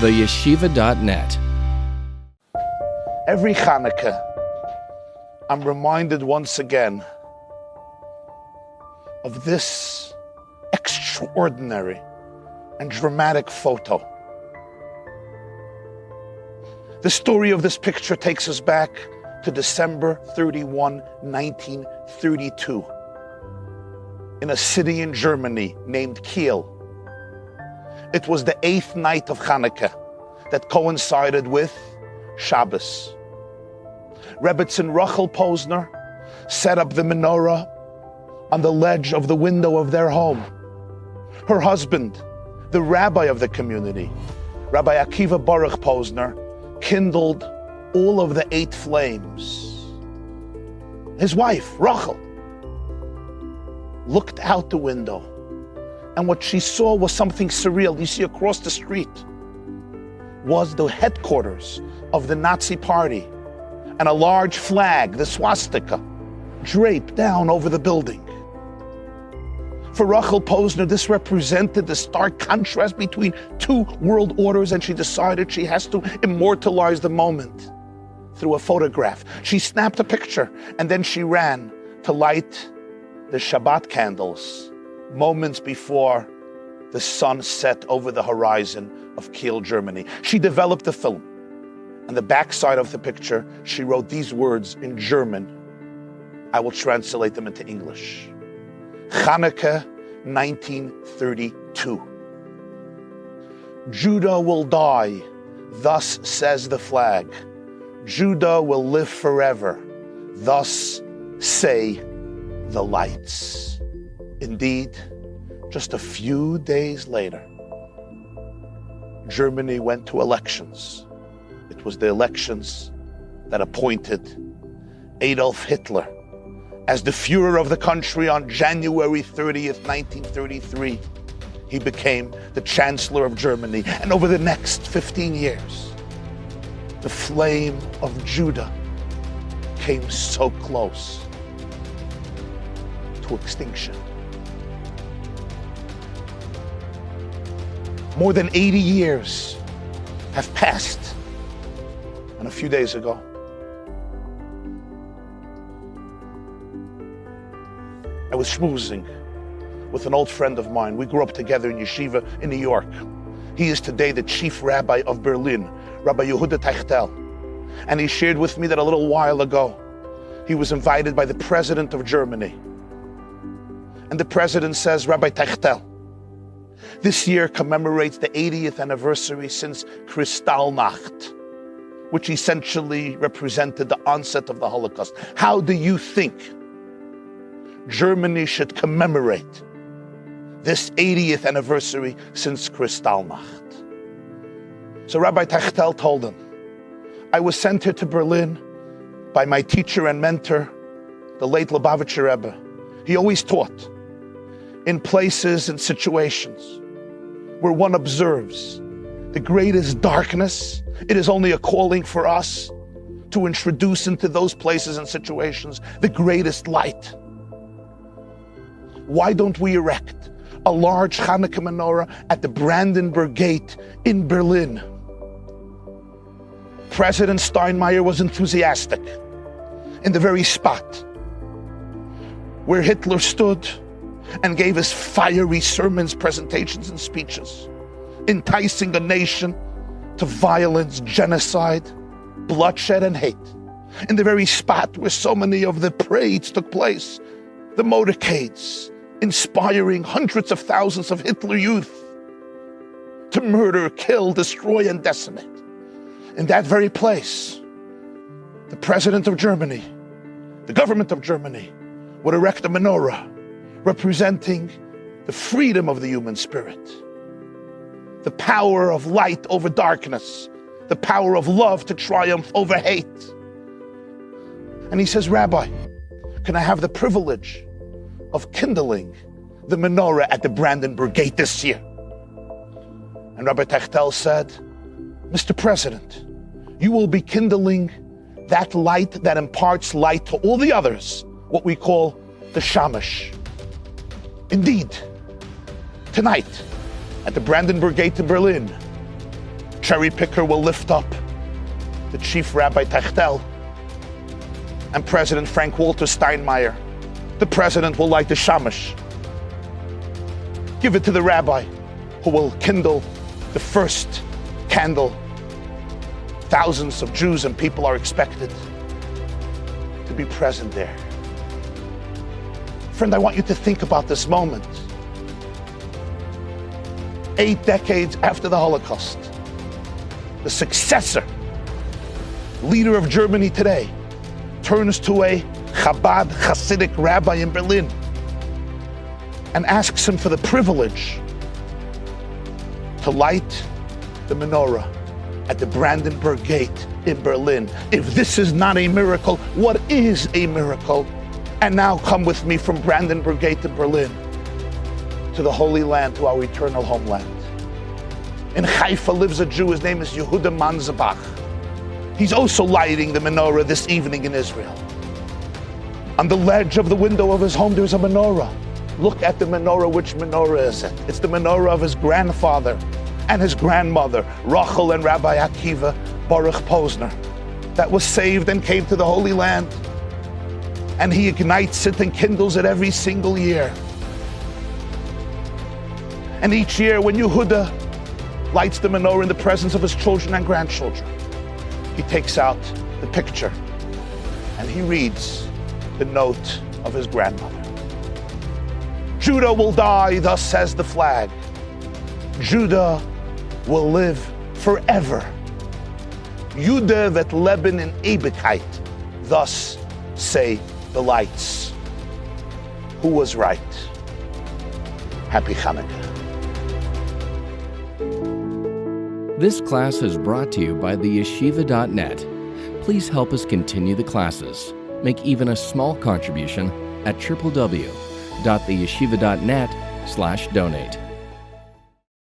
theyeshiva.net. Every Hanukkah, I'm reminded once again of this extraordinary and dramatic photo. The story of this picture takes us back to December 31, 1932, in a city in Germany named Kiel. It was the 8th night of Hanukkah that coincided with Shabbos. Rebbetzin Rachel Posner set up the menorah on the ledge of the window of their home. Her husband, the rabbi of the community, Rabbi Akiva Baruch Posner, kindled all of the 8 flames. His wife, Rachel, looked out the window, and what she saw was something surreal. You see, across the street was the headquarters of the Nazi party, and a large flag, the swastika, draped down over the building. For Rachel Posner, this represented the stark contrast between 2 world orders, and she decided she has to immortalize the moment through a photograph. She snapped a picture, and then she ran to light the Shabbat candles moments before the sun set over the horizon of Kiel, Germany. She developed the film. On the backside of the picture, she wrote these words in German. I will translate them into English. Hanukkah 1932. Judah will die, thus says the flag. Judah will live forever, thus say the lights. Indeed, just a few days later, Germany went to elections. It was the elections that appointed Adolf Hitler as the Führer of the country on January 30th, 1933. He became the Chancellor of Germany. And over the next 15 years, the flame of Judah came so close to extinction. More than 80 years have passed. And a few days ago, I was schmoozing with an old friend of mine. We grew up together in yeshiva in New York. He is today the chief rabbi of Berlin, Rabbi Yehuda Teichtel. And he shared with me that a little while ago, he was invited by the president of Germany. And the president says, Rabbi Teichtel, this year commemorates the 80th anniversary since Kristallnacht, which essentially represented the onset of the Holocaust. How do you think Germany should commemorate this 80th anniversary since Kristallnacht? So Rabbi Teichtel told him, I was sent here to Berlin by my teacher and mentor, the late Lubavitcher Rebbe. He always taught in places and situations where one observes the greatest darkness, it is only a calling for us to introduce into those places and situations the greatest light. Why don't we erect a large Hanukkah menorah at the Brandenburg Gate in Berlin? President Steinmeier was enthusiastic. In the very spot where Hitler stood and gave his fiery sermons, presentations, and speeches, enticing a nation to violence, genocide, bloodshed, and hate. In the very spot where so many of the parades took place, the motorcades, inspiring hundreds of thousands of Hitler youth to murder, kill, destroy, and decimate. In that very place, the president of Germany, the government of Germany, would erect a menorah representing the freedom of the human spirit, the power of light over darkness, the power of love to triumph over hate. And he says, Rabbi, can I have the privilege of kindling the menorah at the Brandenburg Gate this year? And Rabbi Teichtel said, Mr. President, you will be kindling that light that imparts light to all the others, what we call the shamash. Indeed, tonight at the Brandenburg Gate in Berlin, cherry picker will lift up the chief Rabbi Techtel and President Frank Walter Steinmeier. The president will light the shamash. Give it to the rabbi who will kindle the first candle. Thousands of Jews and people are expected to be present there. Friend, I want you to think about this moment. 8 decades after the Holocaust, the successor, leader of Germany today, turns to a Chabad Hasidic rabbi in Berlin and asks him for the privilege to light the menorah at the Brandenburg Gate in Berlin. If this is not a miracle, what is a miracle? And now come with me from Brandenburg Gate to Berlin, to the Holy Land, to our eternal homeland. In Haifa lives a Jew, his name is Yehuda Manzabach. He's also lighting the menorah this evening in Israel. On the ledge of the window of his home, there's a menorah. Look at the menorah. Which menorah is it? It's the menorah of his grandfather and his grandmother, Rachel and Rabbi Akiva Baruch Posner, that was saved and came to the Holy Land. And he ignites it and kindles it every single year. And each year when Yehuda lights the menorah in the presence of his children and grandchildren, he takes out the picture and he reads the note of his grandmother. Judah will die, thus says the flag. Judah will live forever. Judah vet leben in Ewigkeit, thus say the lights. Who was right? Happy Hanukkah. This class is brought to you by theyeshiva.net. Please help us continue the classes. Make even a small contribution at www.theyeshiva.net/donate.